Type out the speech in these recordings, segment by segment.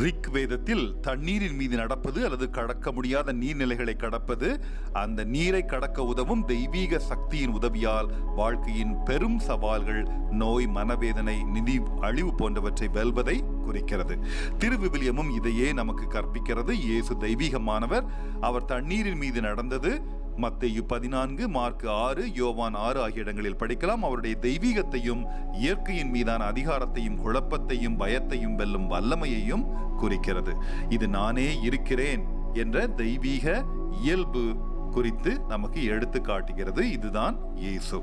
Rig வேதத்தில் தண்ணீரின் மீது நடப்பது அல்லது கடக்க முடியாத நீர்நிலைகளை கடப்பது, அந்த நீரை கடக்க உதவும் தெய்வீக சக்தியின் உதவியால் வாழ்க்கையின் பெரும் சவால்கள், நோய், மனவேதனை, நிதி அழிவு போன்றவற்றை வெல்வதை குறிக்கிறது. திருவிவிலியமும் இதையே நமக்கு கற்பிக்கிறது. இயேசு தெய்வீகமானவர். அவர் தண்ணீரின் மீது நடந்தது மத்தேயு 14, மார்க் 6, யோவான் 6 ஆகிய இடங்களில் படிக்கலாம். அவருடைய தெய்வீகத்தையும் இயற்கையின் மீதான அதிகாரத்தையும் குழப்பத்தையும் பயத்தையும் வெல்லும் வல்லமையையும் குறிக்கிறது. இது நானே இருக்கிறேன் என்ற தெய்வீக இயல்பு குறித்து நமக்கு எடுத்து காட்டுகிறது. இதுதான் இயேசு.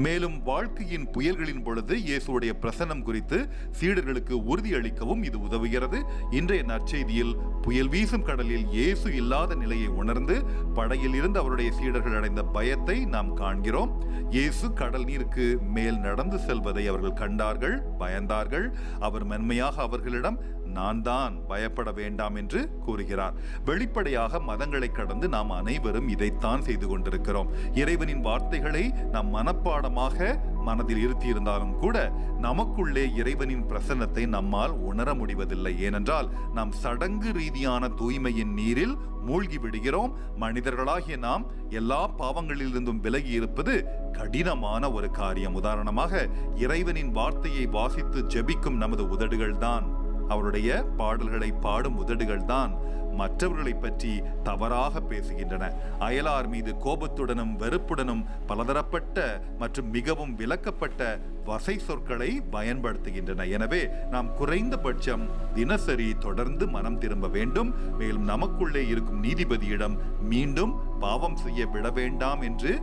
மேலும் வாழ்க்கையின் புயல்களின் பொழுது இயேசுடைய பிரசன்னம் குறித்து சீடர்களுக்கு உறுதியளிக்கவும் இது உதவுகிறது. இன்றைய நற்செய்தியில் புயல் வீசும் கடலில் இயேசு இல்லாத நிலையை உணர்ந்து படகில் இருந்து அவருடைய சீடர்கள் அடைந்த பயத்தை நாம் காண்கிறோம். இயேசு கடல் நீருக்கு மேல் நடந்து செல்வதை அவர்கள் கண்டார்கள், பயந்தார்கள். அவர் மென்மையாக அவர்களிடம் நான் தான், பயப்பட வேண்டாம் என்று கூறுகிறார். வெளிப்படையாக மதங்களை கடந்து நாம் அனைவரும் இதைத்தான் செய்து கொண்டிருக்கிறோம். இறைவனின் வார்த்தைகளை நாம் மனப்பாடமாக மனதில் இருத்தியிருந்தாலும் கூட நமக்குள்ளே இறைவனின் பிரசன்னத்தை நம்மால் உணர முடிவதில்லை. ஏனென்றால் நாம் சடங்கு ரீதியான தூய்மையின் நீரில் மூழ்கி விடுகிறோம். மனிதர்களாகிய நாம் எல்லா பாவங்களிலிருந்தும் விலகி இருப்பது கடினமான ஒரு காரியம். உதாரணமாக, இறைவனின் வார்த்தையை வாசித்து ஜெபிக்கும் நமது உதடுகள் தான், அவருடைய பாடல்களை பாடும் உதடுகள் தான் மற்றவர்களை பற்றி தவறாக பேசுகின்றன. அயலார் மீது கோபத்துடனும் வெறுப்புடனும் பலதரப்பட்ட மற்றும் மிகவும் விலக்கப்பட்ட வசை சொற்களை பயன்படுத்துகின்றன. எனவே நாம் குறைந்தபட்சம் தினசரி தொடர்ந்து மனம் திரும்ப வேண்டும். மேலும் நமக்குள்ளே இருக்கும் நீதிபதியிடம் மீண்டும் பாவம் செய்ய விட வேண்டாம் என்று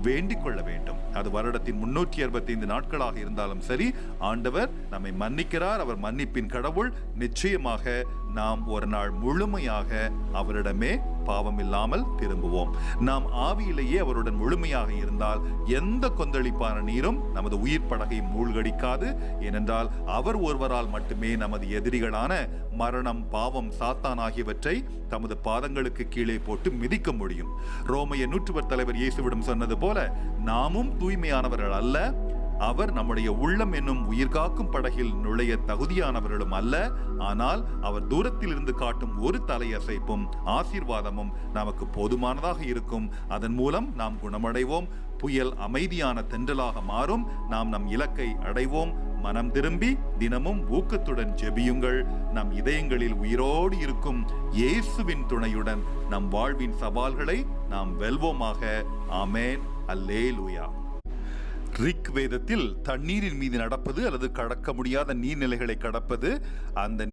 வேண்டிக் கொள்ள வேண்டும். அது வருடத்தின் 365 நாட்களாக இருந்தாலும் சரி, ஆண்டவர் நம்மை மன்னிக்கிறார். அவர் மன்னிப்பின் கடவுள். நிச்சயமாக நாம் ஒரு நாள் முழுமையாக அவரிடமே பாவம் இல்லாமல் திரும்புவோம். நாம் ஆவியிலேயே அவருடன் முழுமையாக இருந்தால் எந்த கொந்தளிப்பான நீரும் நமது உயிர் படகை மூழ்கடிக்காது. ஏனென்றால் அவர் ஒருவரால் மட்டுமே நமது எதிரிகளான மரணம், பாவம், சாத்தான் ஆகியவற்றை தமது பாதங்களுக்கு கீழே போட்டு மிதிக்க முடியும். ரோமைய நூற்றுவர் தலைவர் இயேசுவிடம் சொன்னது போல, நாமும் தூய்மையானவர்கள் அல்ல, அவர் நம்முடைய உள்ளம் என்னும் உயிர்காக்கும் படகில் நுழைய தகுதியானவர்களும் அல்ல. ஆனால் அவர் தூரத்தில் இருந்து காட்டும் ஒரு தலையசைப்பும் ஆசீர்வாதமும் நமக்கு போதுமானதாக இருக்கும். அதன் மூலம் நாம் குணமடைவோம். புயல் அமைதியான தென்றலாக மாறும். நாம் நம் இலக்கை அடைவோம். மனம் திரும்பி தினமும் ஊக்கத்துடன் ஜெபியுங்கள். நம் இதயங்களில் உயிரோடு இருக்கும் இயேசுவின் துணையுடன் நம் வாழ்வின் சவால்களை நாம் வெல்வோமாக. ஆமென். அல்லேலூயா. ரிக் வேதத்தில் தண்ணீரின் மீது நடப்பது அல்லது கடக்க முடியாத நீர்நிலைகளை கடப்பது, அந்த